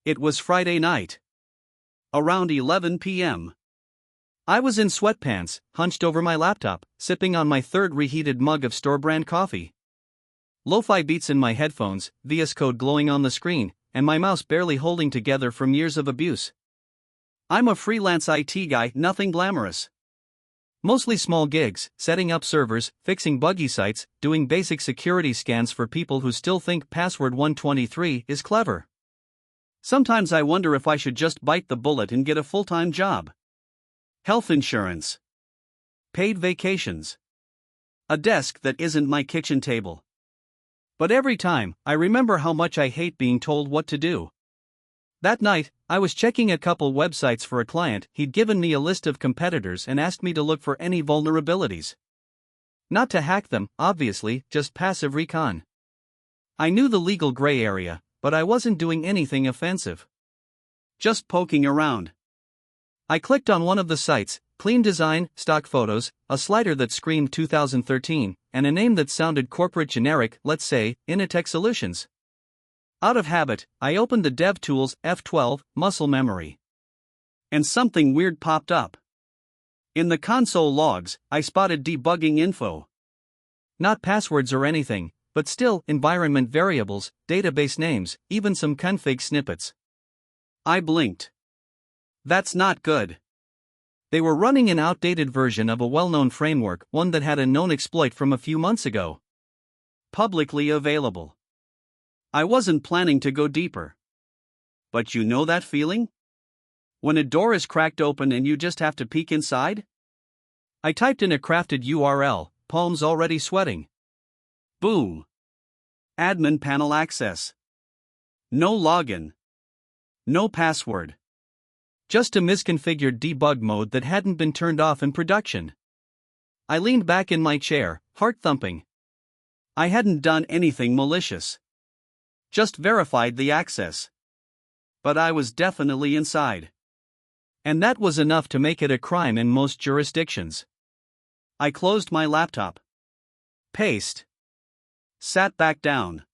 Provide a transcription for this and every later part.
It was Friday night. Around 11 p.m. I was in sweatpants, hunched over my laptop, sipping on my third reheated mug of store-brand coffee. Lo-fi beats in my headphones, VS Code glowing on the screen, and my mouse barely holding together from years of abuse. I'm a freelance IT guy, nothing glamorous. Mostly small gigs, setting up servers, fixing buggy sites, doing basic security scans for people who still think password 123 is clever. Sometimes I wonder if I should just bite the bullet and get a full-time job. Health insurance. Paid vacations. A desk that isn't my kitchen table. But every time, I remember how much I hate being told what to do. That night, I was checking a couple websites for a client. He'd given me a list of competitors and asked me to look for any vulnerabilities. Not to hack them, obviously, just passive recon. I knew the legal gray area, but I wasn't doing anything offensive. Just poking around. I clicked on one of the sites, clean design, stock photos, a slider that screamed 2013, and a name that sounded corporate generic, let's say, Initech Solutions. Out of habit, I opened the DevTools F12 muscle memory. And something weird popped up. In the console logs, I spotted debugging info. Not passwords or anything, but still environment variables, database names, even some config snippets. I blinked. That's not good. They were running an outdated version of a well-known framework, one that had a known exploit from a few months ago. Publicly available. I wasn't planning to go deeper. But you know that feeling? When a door is cracked open and you just have to peek inside? I typed in a crafted URL, palms already sweating. Boom. Admin panel access. No login. No password. Just a misconfigured debug mode that hadn't been turned off in production. I leaned back in my chair, heart thumping. I hadn't done anything malicious. Just verified the access. But I was definitely inside. And that was enough to make it a crime in most jurisdictions. I closed my laptop. Paste. Sat back down.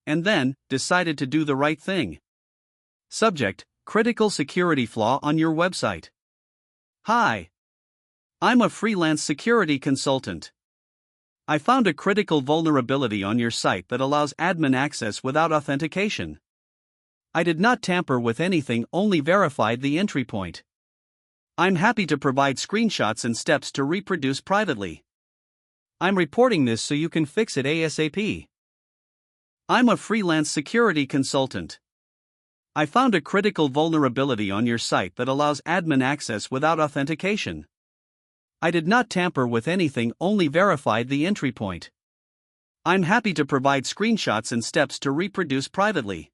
And then, decided to do the right thing. Subject: critical security flaw on your website. Hi. I'm a freelance security consultant. I found a critical vulnerability on your site that allows admin access without authentication. I did not tamper with anything, only verified the entry point. I'm happy to provide screenshots and steps to reproduce privately. I'm reporting this so you can fix it ASAP. I'm a freelance security consultant. I found a critical vulnerability on your site that allows admin access without authentication. I did not tamper with anything, only verified the entry point. I'm happy to provide screenshots and steps to reproduce privately.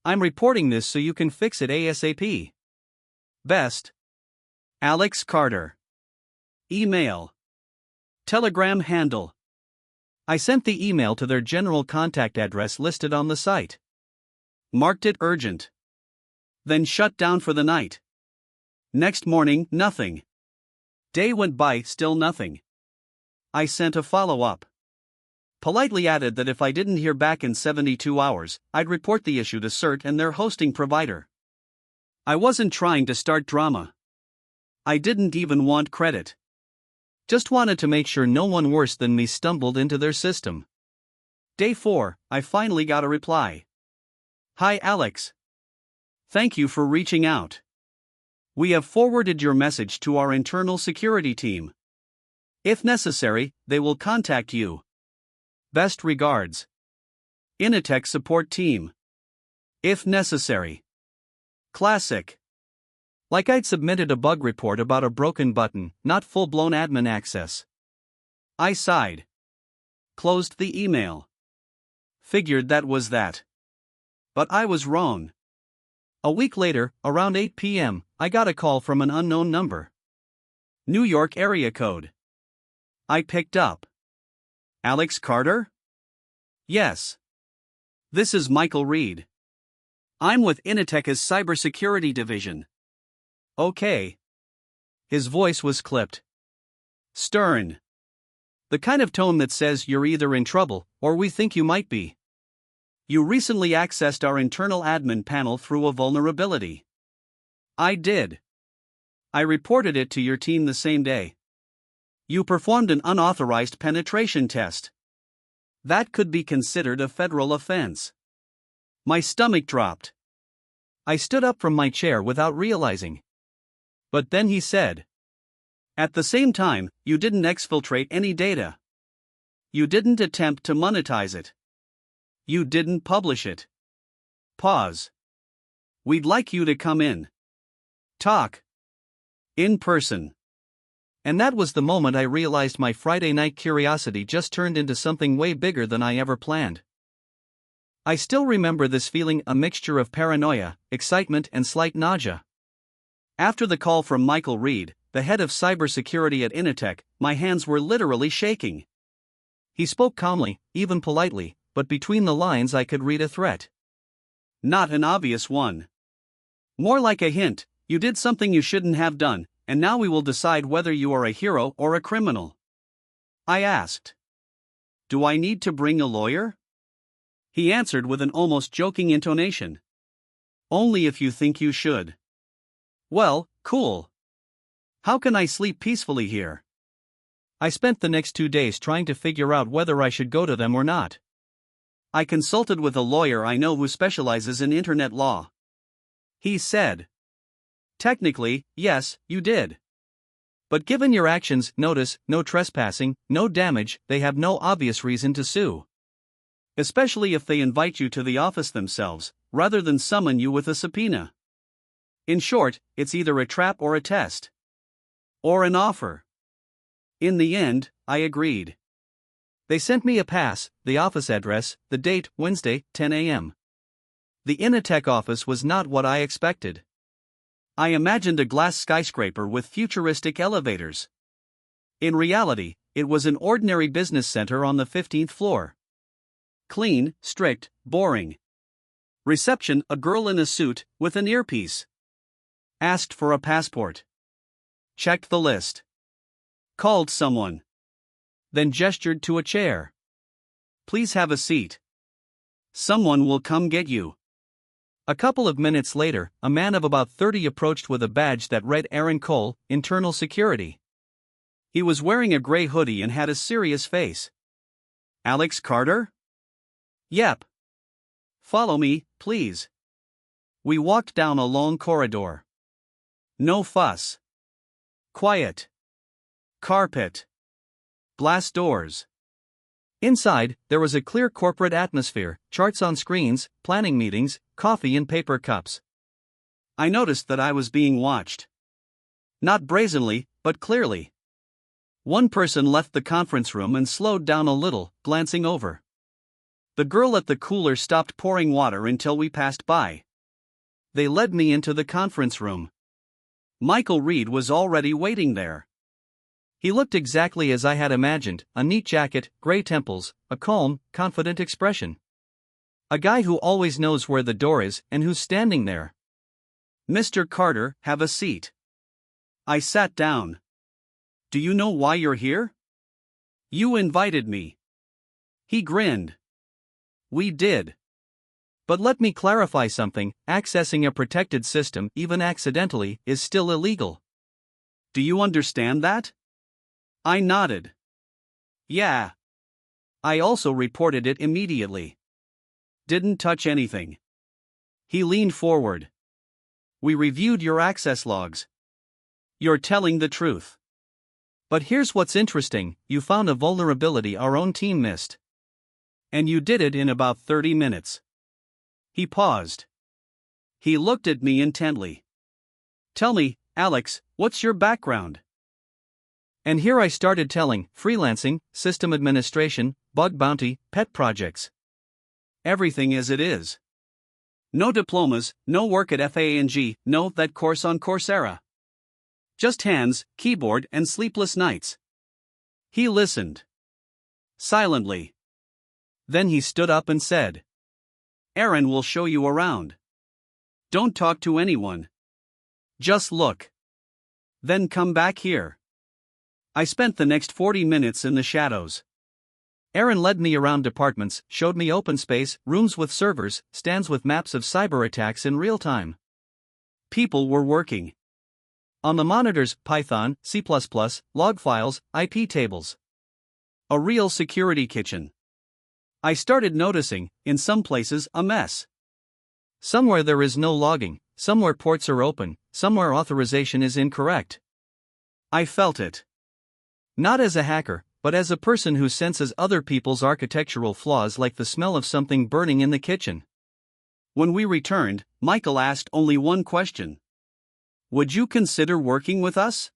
I'm reporting this so you can fix it ASAP. Best. Alex Carter. Email. Telegram handle. I sent the email to their general contact address listed on the site. Marked it urgent. Then shut down for the night. Next morning, nothing. Day went by, still nothing. I sent a follow-up. Politely added that if I didn't hear back in 72 hours, I'd report the issue to CERT and their hosting provider. I wasn't trying to start drama. I didn't even want credit. Just wanted to make sure no one worse than me stumbled into their system. Day 4, I finally got a reply. Hi Alex. Thank you for reaching out. We have forwarded your message to our internal security team. If necessary, they will contact you. Best regards. Initech support team. If necessary. Classic. Like I'd submitted a bug report about a broken button, not full-blown admin access. I sighed. Closed the email. Figured that was that. But I was wrong. A week later, around 8 p.m., I got a call from an unknown number. New York area code. I picked up. Alex Carter? Yes. This is Michael Reed. I'm with Initech's cybersecurity division. Okay. His voice was clipped. Stern. The kind of tone that says you're either in trouble, or we think you might be. You recently accessed our internal admin panel through a vulnerability. I did. I reported it to your team the same day. You performed an unauthorized penetration test. That could be considered a federal offense. My stomach dropped. I stood up from my chair without realizing. But then he said, at the same time, you didn't exfiltrate any data. You didn't attempt to monetize it. You didn't publish it. Pause. We'd like you to come in. Talk. In person. And that was the moment I realized my Friday night curiosity just turned into something way bigger than I ever planned. I still remember this feeling, a mixture of paranoia, excitement, and slight nausea. After the call from Michael Reed, the head of cybersecurity at Initech, my hands were literally shaking. He spoke calmly, even politely, but between the lines I could read a threat. Not an obvious one. More like a hint, you did something you shouldn't have done, and now we will decide whether you are a hero or a criminal. I asked. Do I need to bring a lawyer? He answered with an almost joking intonation. Only if you think you should. Well, cool. How can I sleep peacefully here? I spent the next 2 days trying to figure out whether I should go to them or not. I consulted with a lawyer I know who specializes in internet law. He said, technically, yes, you did. But given your actions, notice, no trespassing, no damage, they have no obvious reason to sue. Especially if they invite you to the office themselves, rather than summon you with a subpoena. In short, it's either a trap or a test. Or an offer. In the end, I agreed. They sent me a pass, the office address, the date, Wednesday, 10 a.m. The Initech office was not what I expected. I imagined a glass skyscraper with futuristic elevators. In reality, it was an ordinary business center on the 15th floor. Clean, strict, boring. Reception, a girl in a suit, with an earpiece. Asked for a passport. Checked the list. Called someone. Then gestured to a chair. Please have a seat. Someone will come get you. A couple of minutes later, a man of about 30 approached with a badge that read Aaron Cole, Internal Security. He was wearing a gray hoodie and had a serious face. Alex Carter? Yep. Follow me, please. We walked down a long corridor. No fuss. Quiet. Carpet. Glass doors. Inside, there was a clear corporate atmosphere, charts on screens, planning meetings, coffee in paper cups. I noticed that I was being watched. Not brazenly, but clearly. One person left the conference room and slowed down a little, glancing over. The girl at the cooler stopped pouring water until we passed by. They led me into the conference room. Michael Reed was already waiting there. He looked exactly as I had imagined, a neat jacket, gray temples, a calm, confident expression. A guy who always knows where the door is and who's standing there. Mr. Carter, have a seat. I sat down. Do you know why you're here? You invited me. He grinned. We did. But let me clarify something, accessing a protected system, even accidentally, is still illegal. Do you understand that? I nodded. Yeah. I also reported it immediately. Didn't touch anything. He leaned forward. We reviewed your access logs. You're telling the truth. But here's what's interesting, you found a vulnerability our own team missed. And you did it in about 30 minutes. He paused. He looked at me intently. Tell me, Alex, what's your background? And here I started telling, freelancing, system administration, bug bounty, pet projects. Everything as it is. No diplomas, no work at FANG, no that course on Coursera. Just hands, keyboard, and sleepless nights. He listened. Silently. Then he stood up and said, Aaron will show you around. Don't talk to anyone. Just look. Then come back here. I spent the next 40 minutes in the shadows. Aaron led me around departments, showed me open space, rooms with servers, stands with maps of cyber attacks in real time. People were working. On the monitors, Python, C++, log files, IP tables. A real security kitchen. I started noticing, in some places, a mess. Somewhere there is no logging, somewhere ports are open, somewhere authorization is incorrect. I felt it. Not as a hacker, but as a person who senses other people's architectural flaws, like the smell of something burning in the kitchen. When we returned, Michael asked only one question. Would you consider working with us?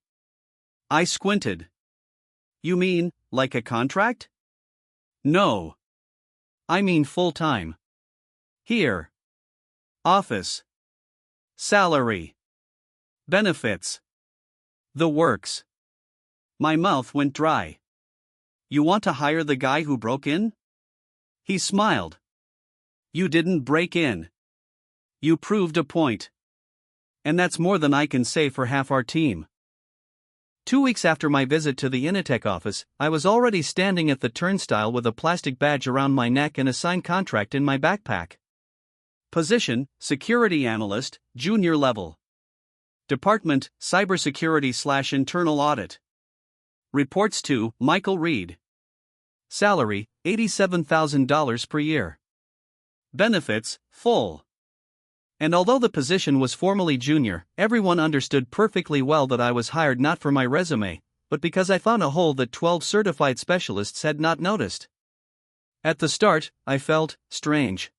I squinted. You mean, like a contract? No. I mean full-time. Here. Office. Salary. Benefits. The works. My mouth went dry. You want to hire the guy who broke in? He smiled. You didn't break in. You proved a point. And that's more than I can say for half our team. 2 weeks after my visit to the Initech office, I was already standing at the turnstile with a plastic badge around my neck and a signed contract in my backpack. Position, Security Analyst, Junior Level. Department, Cybersecurity/Internal Audit. Reports to Michael Reed. Salary, $87,000 per year. Benefits, full. And although the position was formally junior, everyone understood perfectly well that I was hired not for my resume, but because I found a hole that 12 certified specialists had not noticed. At the start, I felt strange.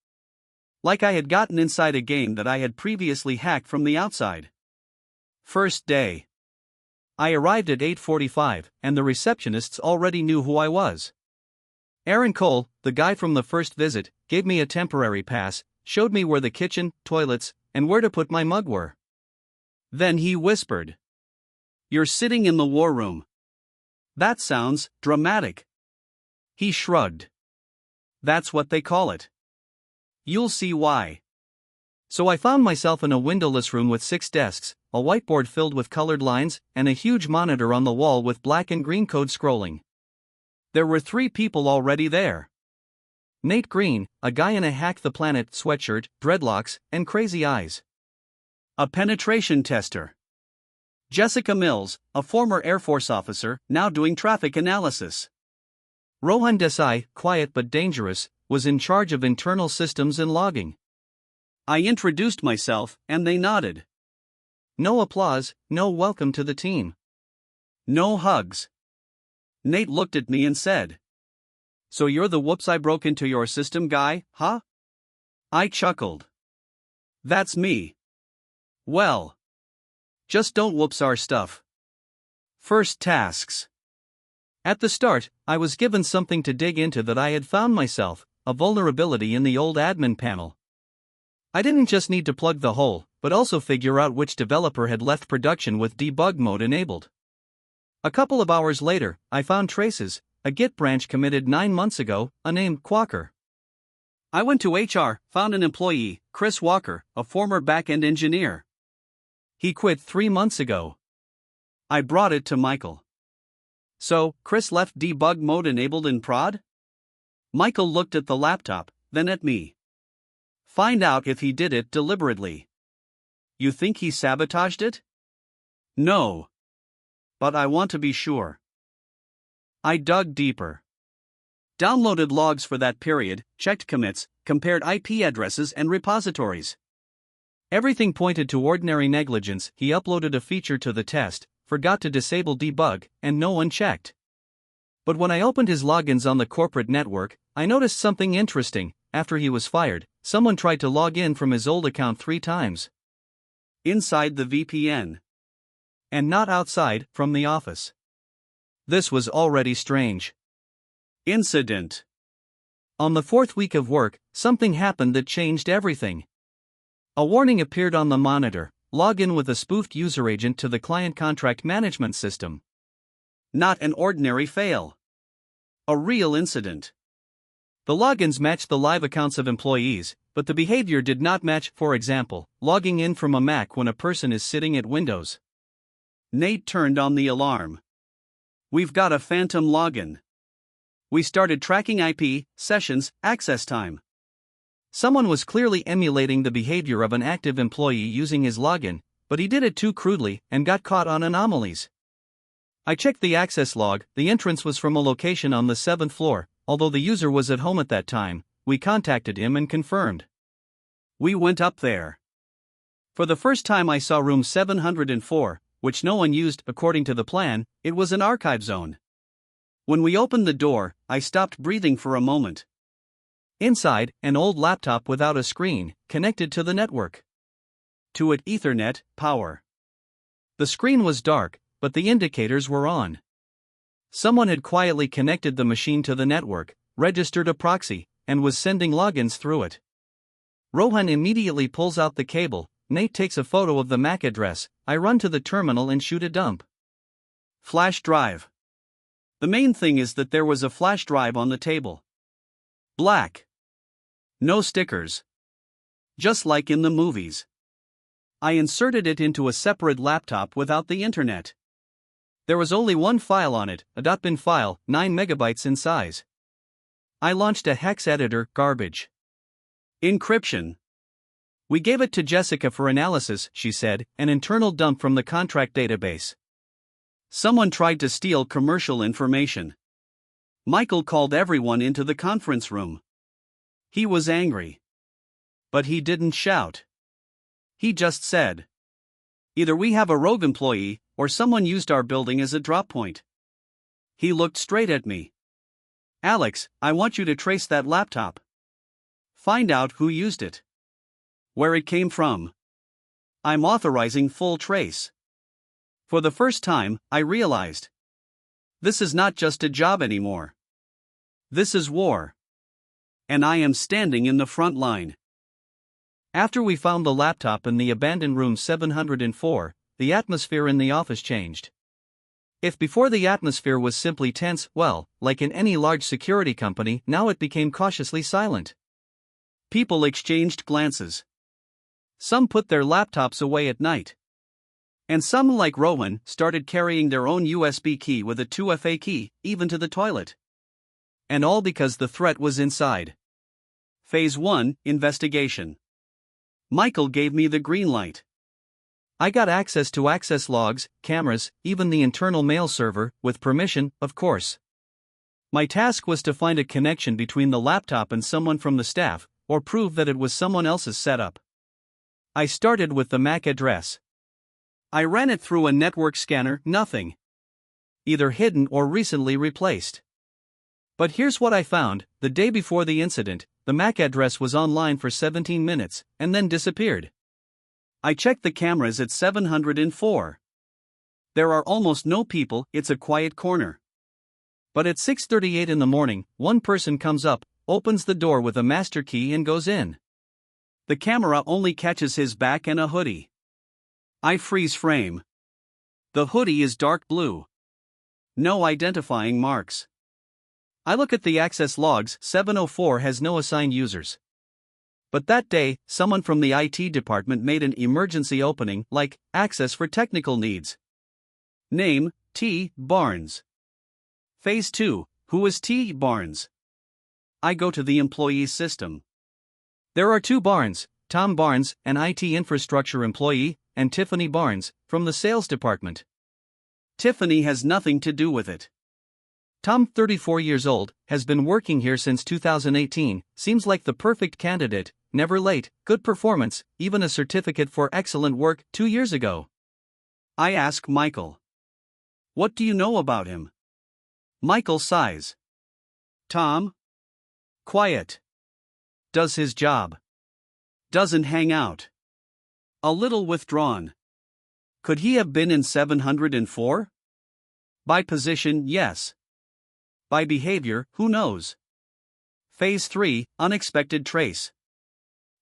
Like I had gotten inside a game that I had previously hacked from the outside. First day. I arrived at 8:45, and the receptionists already knew who I was. Aaron Cole, the guy from the first visit, gave me a temporary pass, showed me where the kitchen, toilets, and where to put my mug were. Then he whispered. You're sitting in the war room. That sounds dramatic. He shrugged. That's what they call it. You'll see why. So I found myself in a windowless room with 6 desks, a whiteboard filled with colored lines, and a huge monitor on the wall with black and green code scrolling. There were 3 people already there. Nate Green, a guy in a Hack the Planet sweatshirt, dreadlocks, and crazy eyes. A penetration tester. Jessica Mills, a former Air Force officer, now doing traffic analysis. Rohan Desai, quiet but dangerous, was in charge of internal systems and logging. I introduced myself, and they nodded. No applause, no welcome to the team. No hugs. Nate looked at me and said, So you're the whoops I broke into your system guy, huh? I chuckled. That's me. Well. Just don't whoops our stuff. First tasks. At the start, I was given something to dig into that I had found myself, a vulnerability in the old admin panel. I didn't just need to plug the hole, but also figure out which developer had left production with debug mode enabled. A couple of hours later, I found traces, a Git branch committed 9 months ago, a named Quaker. I went to HR, found an employee, Chris Walker, a former back-end engineer. He quit 3 months ago. I brought it to Michael. So, Chris left debug mode enabled in prod? Michael looked at the laptop, then at me. Find out if he did it deliberately. You think he sabotaged it? No. But I want to be sure. I dug deeper. Downloaded logs for that period, checked commits, compared IP addresses and repositories. Everything pointed to ordinary negligence. He uploaded a feature to the test, forgot to disable debug, and no one checked. But when I opened his logins on the corporate network, I noticed something interesting. After he was fired, someone tried to log in from his old account 3 times. Inside the VPN. And not outside, from the office. This was already strange. Incident. On the 4th week of work, something happened that changed everything. A warning appeared on the monitor: log in with a spoofed user agent to the client contract management system. Not an ordinary fail. A real incident. The logins matched the live accounts of employees, but the behavior did not match. For example, logging in from a Mac when a person is sitting at Windows. Nate turned on the alarm. We've got a phantom login. We started tracking IP, sessions, access time. Someone was clearly emulating the behavior of an active employee using his login, but he did it too crudely and got caught on anomalies. I checked the access log. The entrance was from a location on the 7th floor, although the user was at home at that time. We contacted him and confirmed. We went up there. For the first time I saw room 704, which no one used according to the plan. It was an archive zone. When we opened the door, I stopped breathing for a moment. Inside, an old laptop without a screen, connected to the network. To it Ethernet, power. The screen was dark, but the indicators were on. Someone had quietly connected the machine to the network, registered a proxy, and was sending logins through it. Rohan immediately pulls out the cable. Nate takes a photo of the MAC address. I run to the terminal and shoot a dump. Flash drive. The main thing is that there was a flash drive on the table. Black. No stickers. Just like in the movies. I inserted it into a separate laptop without the internet. There was only one file on it, a .bin file, 9 megabytes in size. I launched a hex editor, garbage. Encryption. We gave it to Jessica for analysis, she said, an internal dump from the contract database. Someone tried to steal commercial information. Michael called everyone into the conference room. He was angry. But he didn't shout. He just said, "Either we have a rogue employee, or someone used our building as a drop point." He looked straight at me. "Alex, I want you to trace that laptop. Find out who used it. Where it came from. I'm authorizing full trace." For the first time, I realized. This is not just a job anymore. This is war. And I am standing in the front line. After we found the laptop in the abandoned room 704, the atmosphere in the office changed. If before the atmosphere was simply tense, well, like in any large security company, now it became cautiously silent. People exchanged glances. Some put their laptops away at night. And some, like Rowan, started carrying their own USB key with a 2FA key, even to the toilet. And all because the threat was inside. Phase 1, Investigation. Michael gave me the green light. I got access to access logs, cameras, even the internal mail server, with permission, of course. My task was to find a connection between the laptop and someone from the staff, or prove that it was someone else's setup. I started with the MAC address. I ran it through a network scanner, nothing. Either hidden or recently replaced. But here's what I found: the day before the incident, the MAC address was online for 17 minutes, and then disappeared. I checked the cameras at 704. There are almost no people, it's a quiet corner. But at 6:38 in the morning, one person comes up, opens the door with a master key and goes in. The camera only catches his back and a hoodie. I freeze frame. The hoodie is dark blue. No identifying marks. I look at the access logs. 704 has no assigned users. But that day, someone from the IT department made an emergency opening, like, access for technical needs. Name, T. Barnes. Phase 2, who is T. Barnes? I go to the employee's system. There are two Barnes, Tom Barnes, an IT infrastructure employee, and Tiffany Barnes, from the sales department. Tiffany has nothing to do with it. Tom, 34 years old, has been working here since 2018, seems like the perfect candidate, never late, good performance, even a certificate for excellent work 2 years ago. I ask Michael. What do you know about him? Michael sighs. Tom? Quiet. Does his job. Doesn't hang out. A little withdrawn. Could he have been in 704? By position, yes. By behavior, who knows? Phase 3, Unexpected Trace.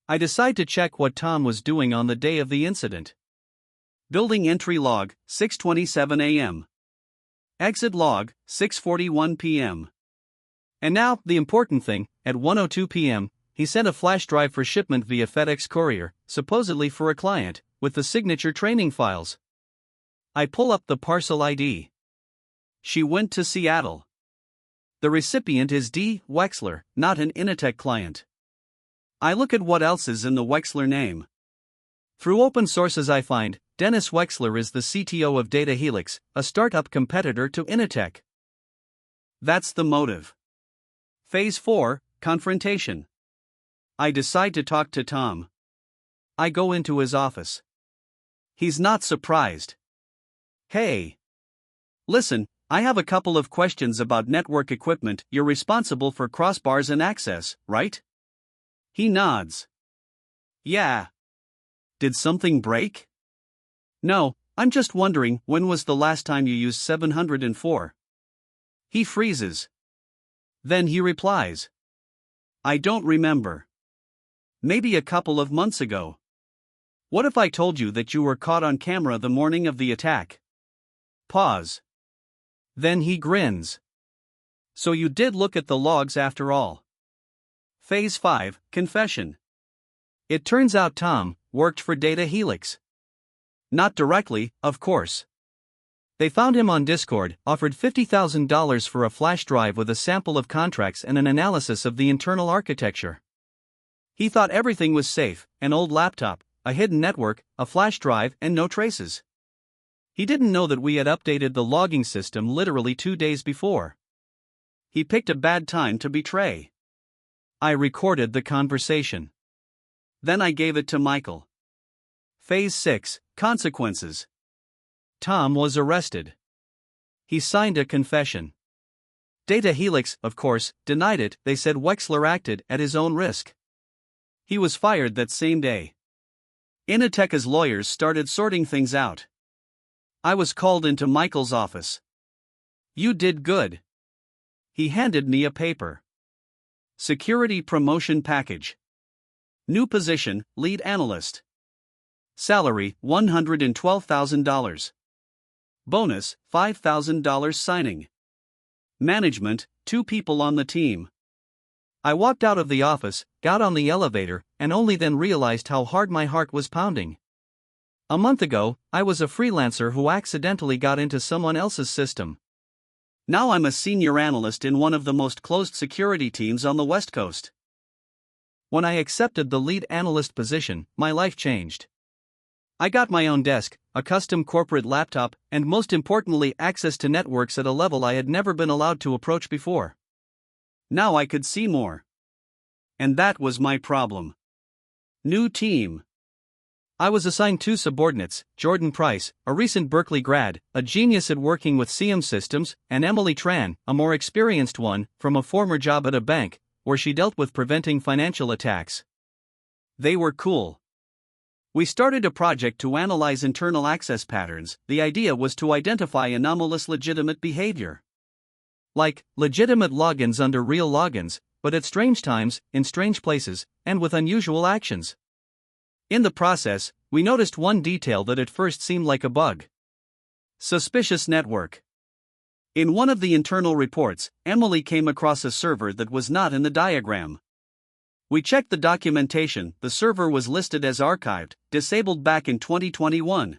I decide to check what Tom was doing on the day of the incident. Building entry log, 6:27 a.m. Exit log, 6:41 p.m. And now, the important thing, at 1:02 p.m., he sent a flash drive for shipment via FedEx courier, supposedly for a client, with the signature training files. I pull up the parcel ID. She went to Seattle. The recipient is D. Wexler, not an Initech client. I look at what else is in the Wexler name. Through open sources I find, Dennis Wexler is the CTO of Data Helix, a startup competitor to Initech. That's the motive. Phase 4, Confrontation. I decide to talk to Tom. I go into his office. He's not surprised. Hey. Listen, I have a couple of questions about network equipment. You're responsible for crossbars and access, right? He nods. Yeah. Did something break? No, I'm just wondering, when was the last time you used 704? He freezes. Then he replies. I don't remember. Maybe a couple of months ago. What if I told you that you were caught on camera the morning of the attack? Pause. Then he grins. So you did look at the logs after all. Phase 5, Confession. It turns out Tom worked for Data Helix. Not directly, of course. They found him on Discord, offered $50,000 for a flash drive with a sample of contracts and an analysis of the internal architecture. He thought everything was safe: an old laptop, a hidden network, a flash drive, and no traces. He didn't know that we had updated the logging system literally 2 days before. He picked a bad time to betray. I recorded the conversation. Then I gave it to Michael. Phase 6, Consequences. Tom was arrested. He signed a confession. Data Helix, of course, denied it. They said Wexler acted at his own risk. He was fired that same day. Initech's lawyers started sorting things out. I was called into Michael's office. You did good. He handed me a paper. Security promotion package. New position, lead analyst. Salary, $112,000. Bonus, $5,000 signing. Management, 2 people on the team. I walked out of the office, got on the elevator, and only then realized how hard my heart was pounding. A month ago, I was a freelancer who accidentally got into someone else's system. Now I'm a senior analyst in one of the most closed security teams on the West Coast. When I accepted the lead analyst position, my life changed. I got my own desk, a custom corporate laptop, and most importantly, access to networks at a level I had never been allowed to approach before. Now I could see more. And that was my problem. New team. I was assigned 2 subordinates, Jordan Price, a recent Berkeley grad, a genius at working with CM systems, and Emily Tran, a more experienced one, from a former job at a bank, where she dealt with preventing financial attacks. They were cool. We started a project to analyze internal access patterns. The idea was to identify anomalous legitimate behavior. Like, legitimate logins under real logins, but at strange times, in strange places, and with unusual actions. In the process, we noticed one detail that at first seemed like a bug. Suspicious network. In one of the internal reports, Emily came across a server that was not in the diagram. We checked the documentation. The server was listed as archived, disabled back in 2021.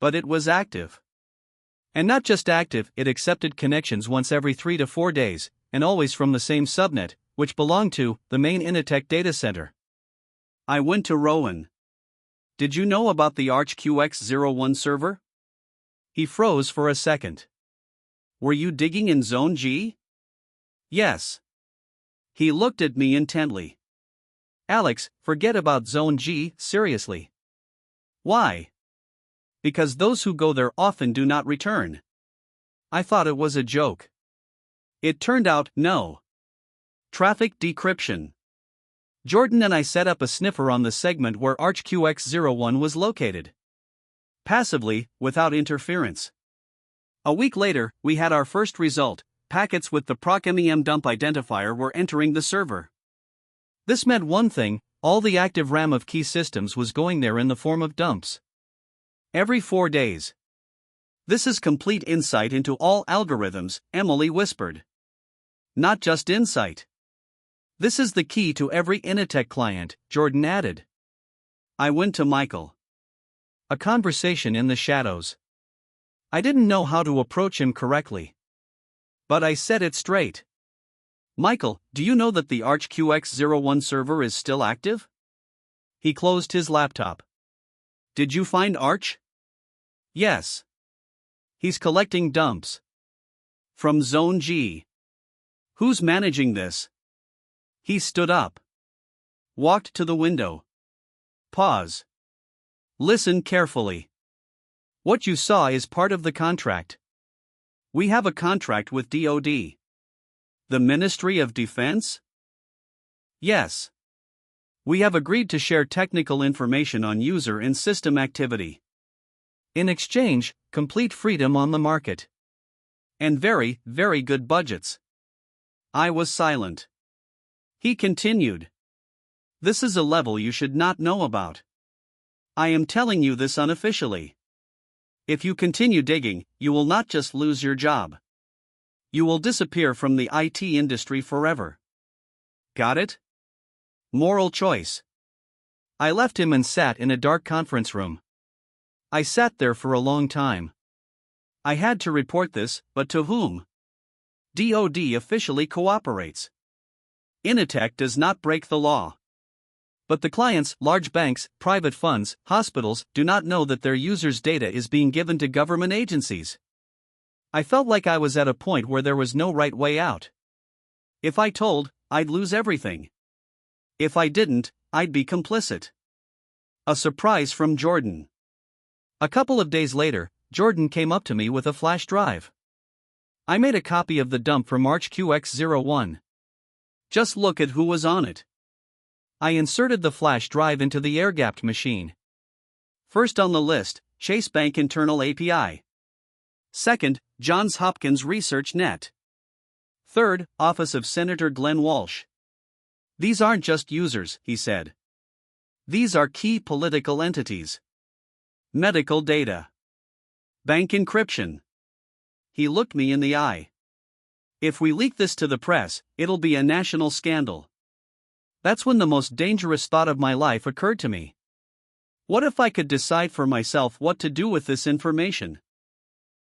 But it was active. And not just active, it accepted connections once every 3 to 4 days, and always from the same subnet, which belonged to the main Initech data center. I went to Rowan. Did you know about the ArchQX01 server? He froze for a second. Were you digging in Zone G? Yes. He looked at me intently. Alex, forget about Zone G, seriously. Why? Because those who go there often do not return. I thought it was a joke. It turned out, no. Traffic decryption. Jordan and I set up a sniffer on the segment where ArchQX01 was located. Passively, without interference. A week later, we had our first result. Packets with the procmem dump identifier were entering the server. This meant one thing: all the active RAM of key systems was going there in the form of dumps. Every 4 days. This is complete insight into all algorithms, Emily whispered. Not just insight. This is the key to every Initech client, Jordan added. I went to Michael. A conversation in the shadows. I didn't know how to approach him correctly. But I said it straight. Michael, do you know that the ArchQX01 server is still active? He closed his laptop. Did you find Arch? Yes. He's collecting dumps. From Zone G. Who's managing this? He stood up. Walked to the window. Pause. Listen carefully. What you saw is part of the contract. We have a contract with DoD. The Ministry of Defense? Yes. We have agreed to share technical information on user and system activity. In exchange, complete freedom on the market. And very, very good budgets. I was silent. He continued. This is a level you should not know about. I am telling you this unofficially. If you continue digging, you will not just lose your job. You will disappear from the IT industry forever. Got it? Moral choice. I left him and sat in a dark conference room. I sat there for a long time. I had to report this, but to whom? DoD officially cooperates. Initech does not break the law. But the clients, large banks, private funds, hospitals, do not know that their users' data is being given to government agencies. I felt like I was at a point where there was no right way out. If I told, I'd lose everything. If I didn't, I'd be complicit. A surprise from Jordan. A couple of days later, Jordan came up to me with a flash drive. I made a copy of the dump from ArchQX01. Just look at who was on it. I inserted the flash drive into the air-gapped machine. First on the list, Chase Bank Internal API. Second, Johns Hopkins Research Net. Third, Office of Senator Glenn Walsh. These aren't just users, he said. These are key political entities. Medical data. Bank encryption. He looked me in the eye. If we leak this to the press, it'll be a national scandal. That's when the most dangerous thought of my life occurred to me. What if I could decide for myself what to do with this information?